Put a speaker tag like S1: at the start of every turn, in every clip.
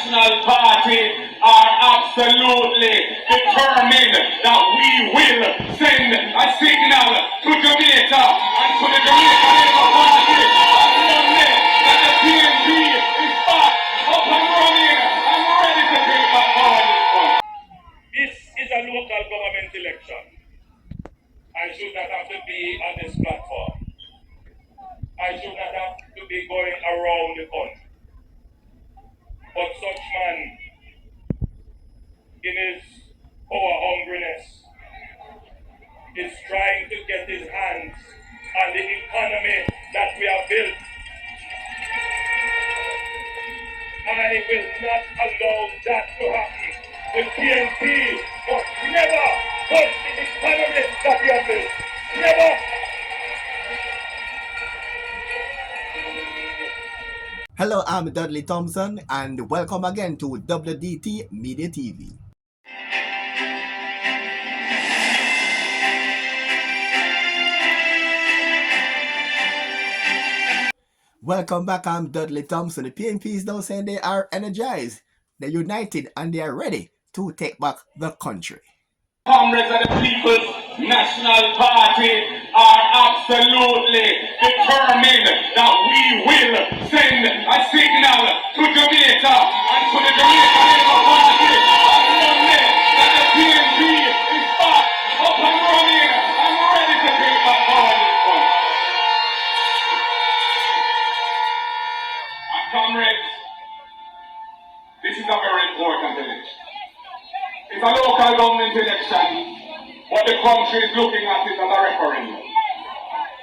S1: National Party are absolutely determined that we will send a signal to Jamaica and to the Jamaica Labour Party on Monday that the PNP is back up and running and ready to take back power this one. This is a local government election. I should not have to be on this platform. I should not have to be going around the country. But such man, in his power hungriness, is trying to get his hands on the economy that we have built. I will not allow that to happen. The PNP must never touch the economy that we have built. Never.
S2: Hello, I'm Dudley Thompson, and welcome again to WDT Media TV. Welcome back, I'm Dudley Thompson. The PNP is now saying they are energized, they're united, and they are ready to take back the country.
S1: Comrades of the People's National Party are absolutely determined that we will send a signal to Jamaica and to the Jamaica Labour Party on Monday that the PNP is back up and running and ready to take back power this one. And comrades, this is a very important election. It's a local government election. What the country is looking at is as a referendum.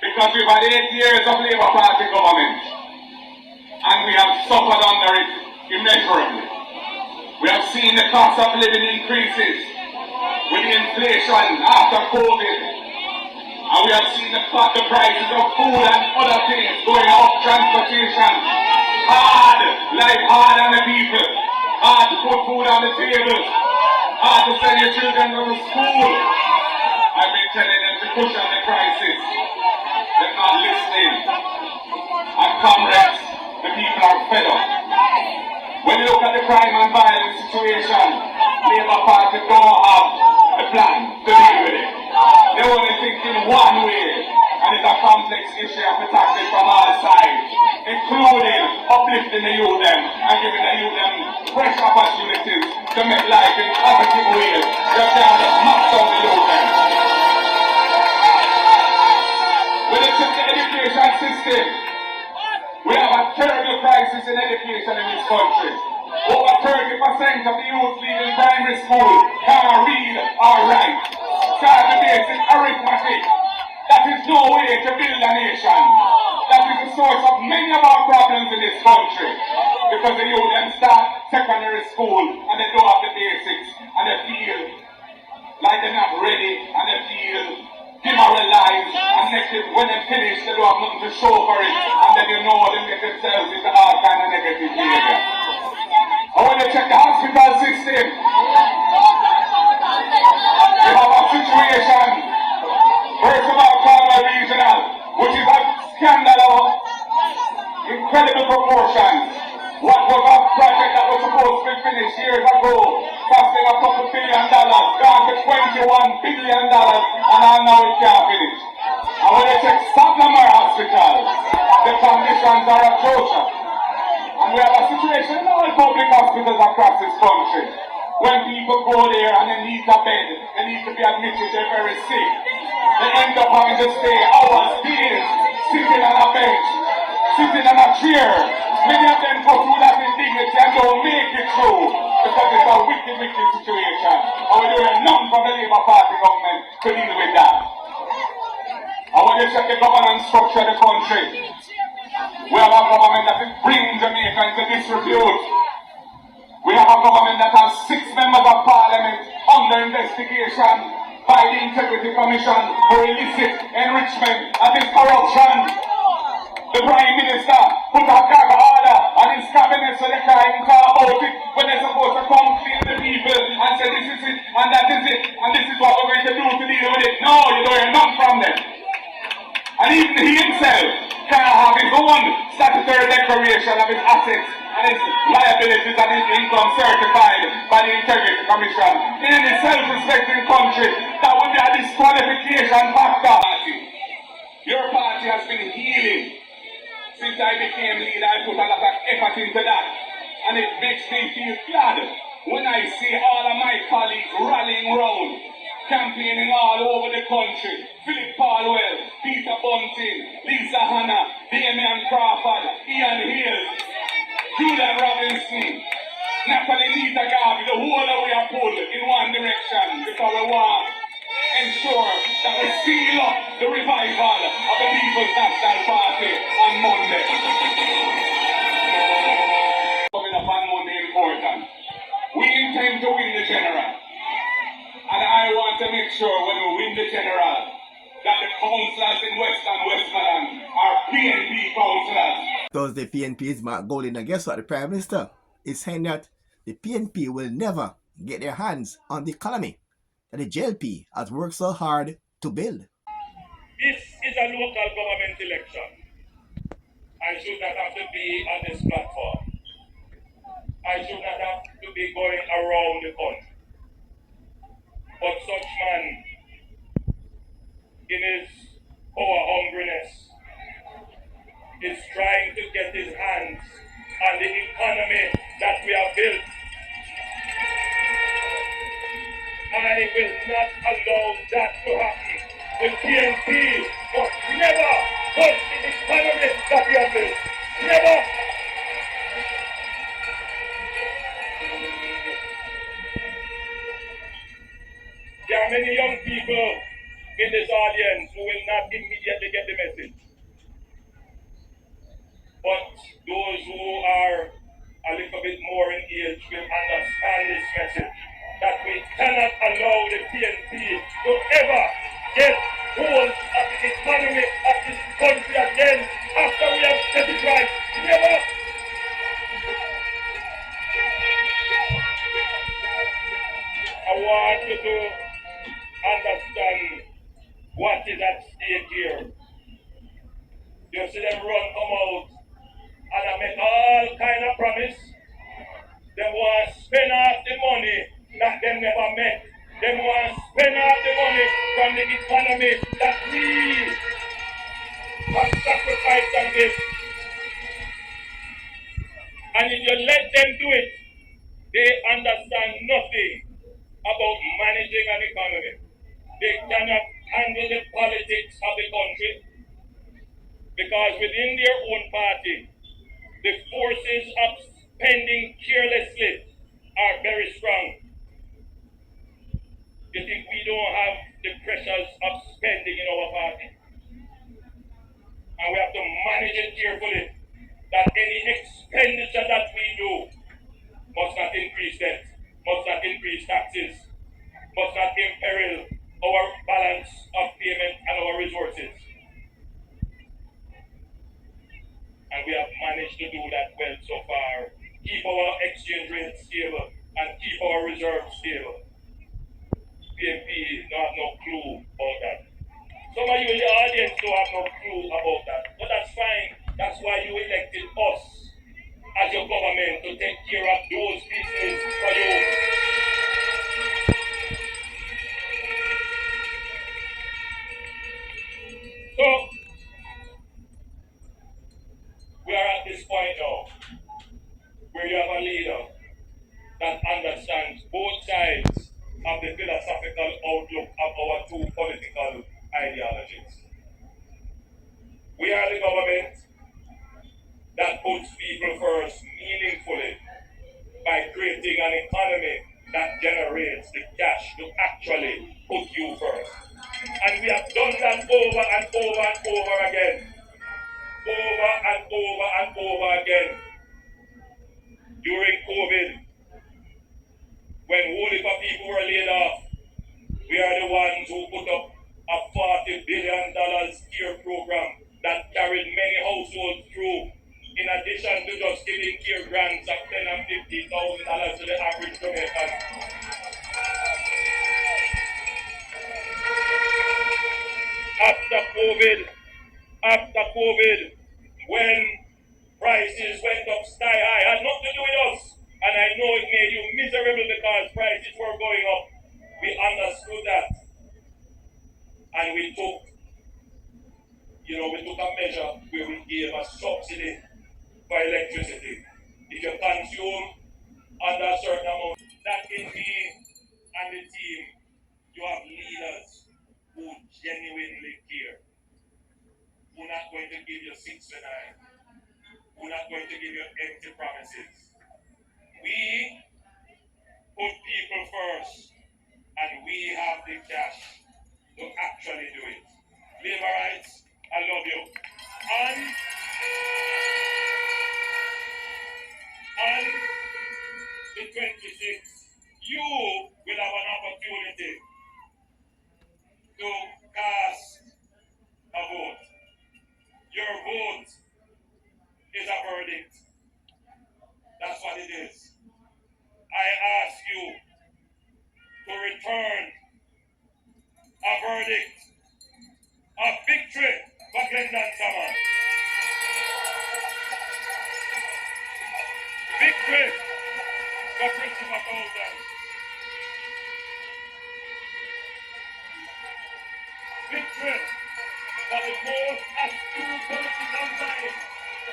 S1: Because we've had 8 years of Labour Party government and we have suffered under it immeasurably. We have seen the cost of living increases with the inflation after COVID. And we have seen the prices of food and other things going up, transportation. Hard, life hard on the people. Hard to put food on the table. Hard to send your children to school. I've been telling them to push on the crisis. They're not listening. And comrades, the people are fed up. When you look at the crime and violence situation, Labour Party don't have a plan to deal with it. They only think in one way, and it's a complex issue of attacking from all sides, including uplifting the youth them and giving the youth them fresh opportunities to make life in positive ways. They can just knock down the youth them. When it comes to the education system, we have a terrible crisis in education in this country. Over 30% of the youth leaving primary school can't read or write. Start the basic arithmetic. That is no way to build a nation. That is the source of many of our problems in this country. Because the youth then start secondary school and they don't have the basics and they feel like they're not ready and they feel demoralized and when they finish they don't have nothing to show for it and then you know they get themselves into all kind of negative behavior. And when you check the hospital system, you have a situation, first of all, Cornwall Regional, which is a scandal of incredible proportions. What was a project that was supposed to be finished years ago, costing a couple $1 billion, gone to $21 billion, and now it can't finish. And when you check Lamar Hospital, the conditions are atrocious. And we have a situation in all public hospitals across this country. When people go there and they need a bed, they need to be admitted, they're very sick. They end up having to stay hours, days, sitting on a bench, sitting on a chair. Many of them go through that indignity and don't make it through because it's a wicked, wicked situation. And we're doing none from the Labour Party government to deal with that. And when you check the governance structure of the country, we have a government that is bringing Jamaica into disrepute. We have a government that has 6 members of parliament under investigation by the Integrity Commission for illicit enrichment and corruption. The Prime Minister put a gag order on his cabinet so they can't even talk about it when they're supposed to come clean the people and say this is it and that is it and this is what we're going to do to deal with it. No, you don't hear none from them. And even he himself can't have his own statutory declaration of his assets and and his liabilities and his income certified by the Integrity Commission. In any self-respecting country, that would be a disqualification factor. Your party has been healing. Since I became leader, I put a lot of effort into that. And it makes me feel glad when I see all of my colleagues rallying round, campaigning all over the country. Philip Palwell, Peter Bunting, Lisa Hanna, Damian Crawford, Ian Hills, Julian Robinson, Natalie Nita Garvey, the whole of we are pulled in one direction because we want ensure that we seal up the revival of the People's National Party on Monday. Coming up on Monday important. We intend to win the general. And I want to make sure when we win the general that the councillors in West and Westmoreland are PNP councillors.
S2: Thursday, PNP is Mark Golding, and guess what? The Prime Minister is saying that the PNP will never get their hands on the economy that the JLP has worked so hard to build.
S3: This is a local government election. I should not have to be on this platform. I should not have to be going around the country. But such man, in his power hungriness, is trying to get his hands on the economy that we have built. I will not allow that to happen. The PNP must never touch the economy that we have built. Never. There are many young people in this audience who will not immediately get the message. But those who are a little bit more in age will understand this message, that we cannot allow the PNP to ever get hold of the economy of this country again after we have set it right. Never! I want you to understand what is at stake here. You see them come out and I make all kind of promise. They want to spend off the money that they never met. They want to spend off the money from the economy that we have sacrificed on this. And if you let them do it, they understand nothing about managing an economy. They cannot handle the politics of the country because within their own party, the forces of spending carelessly are very strong. You think we don't have the pressures of spending in our party? And we have to manage it carefully, that any expenditure that we do must not increase debt, must not increase taxes, must not imperil our balance of payment and our resources. And we have managed to do that well so far. Keep our exchange rate stable and keep our reserves stable. PNP don't have no clue about that. Some of you in the audience don't have no clue about that. But that's fine. That's why you elected us as your government to take care of those business for you. So, we are at this point now where you have a leader that understands both sides of the philosophical outlook of our two political ideologies. We are the government that puts people first meaningfully by creating an economy that generates the cash to actually put you first. And we have done that over and over and over again. Over and over and over again. During COVID, when whole heap of people were laid off, we are the ones who put up a $40 billion care program that carried many households through, in addition to just giving care grants of $10,000 and $50,000 to the average Jamaican. After COVID, when prices went up sky high, had nothing assume under a certain amount that in me and the team, you have leaders who genuinely care, who are not going to give you 6 for 9, who are not going to give you empty promises. We put people first, and we have the cash to actually do it. Labor rights, I love you. And the 26th, you will have an opportunity to cast a vote. Your vote is a verdict. That's what it is. I ask you to return a verdict, a victory for Glendon Summer. Victory for Christopher Golden. Victory for the most astute political mind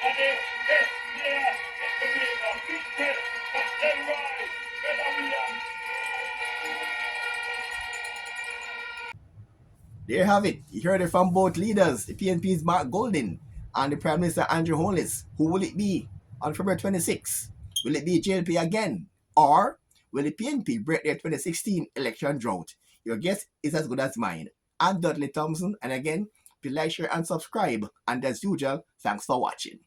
S3: and the best player in Jamaica. Victory for Delroy, Brother William.
S2: There you have it. You heard it from both leaders, the PNP's Mark Golden and the Prime Minister Andew Holness. Who will it be on February 26th? Will it be JLP again? Or will the PNP break their 2016 election drought? Your guess is as good as mine. I'm Dudley Thompson, and again, please like, share, and subscribe. And as usual, thanks for watching.